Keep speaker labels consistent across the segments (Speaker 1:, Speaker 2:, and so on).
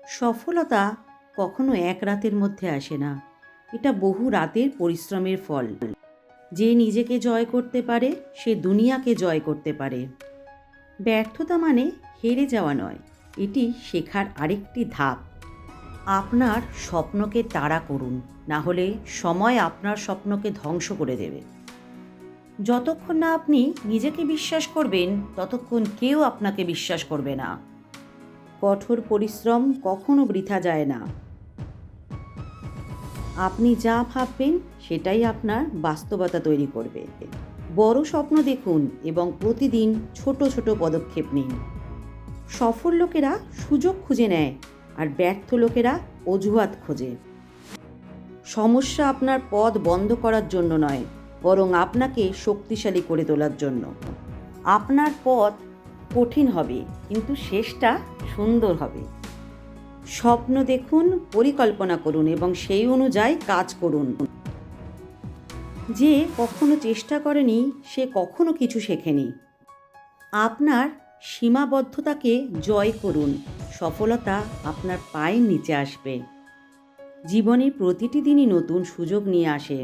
Speaker 1: সফলতা কখনো এক রাতের মধ্যে আসে না, এটা বহু রাতের পরিশ্রমের ফল। যে নিজেকে জয় করতে পারে সে দুনিয়াকে জয় করতে পারে। ব্যর্থতা মানে হেরে যাওয়া নয়, এটি শেখার আরেকটি ধাপ। আপনার স্বপ্নকে তাড়া করুন, না হলে সময় আপনার স্বপ্নকে ধ্বংস করে দেবে। যতক্ষণ না আপনি নিজেকে বিশ্বাস করবেন, ততক্ষণ কেউ আপনাকে বিশ্বাস করবে না। কঠোর পরিশ্রম কখনো বৃথা যায় না। আপনি যা ভাববেন সেটাই আপনার বাস্তবতা তৈরি করবে। বড় স্বপ্ন দেখুন এবং প্রতিদিন ছোট ছোট পদক্ষেপ নিন। সফল লোকেরা সুযোগ খুঁজে নেয়, আর ব্যর্থ লোকেরা অজুহাত খোঁজে। সমস্যা আপনার পথ বন্ধ করার জন্য নয়, বরং আপনাকে শক্তিশালী করে তোলার জন্য। আপনার পথ কঠিন হবে, কিন্তু শেষটা সুন্দর হবে। স্বপ্ন দেখুন, পরিকল্পনা করুন এবং সেই অনুযায়ী কাজ করুন। যে কখনো চেষ্টা করেনি সে কখনো কিছু শেখেনি। আপনার সীমাবদ্ধতাকে জয় করুন, সফলতা আপনার পায়ের নিচে আসবে। জীবনে প্রতিটি দিনই নতুন সুযোগ নিয়ে আসে।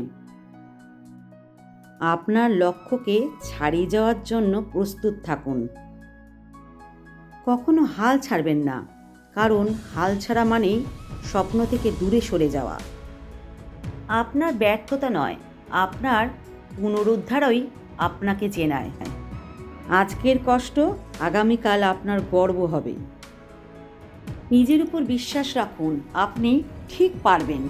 Speaker 1: আপনার লক্ষ্যকে ছাড়িয়ে যাওয়ার জন্য প্রস্তুত থাকুন। কখনো হাল ছাড়বেন না, কারণ হাল ছাড়া মানেই স্বপ্ন থেকে দূরে সরে যাওয়া। আপনার ব্যর্থতা নয়, আপনার পুনরুদ্ধারই আপনাকে চেনায়। আজকের কষ্ট আগামীকাল আপনার গর্ব হবে। নিজের উপর বিশ্বাস রাখুন, আপনি ঠিক পারবেন।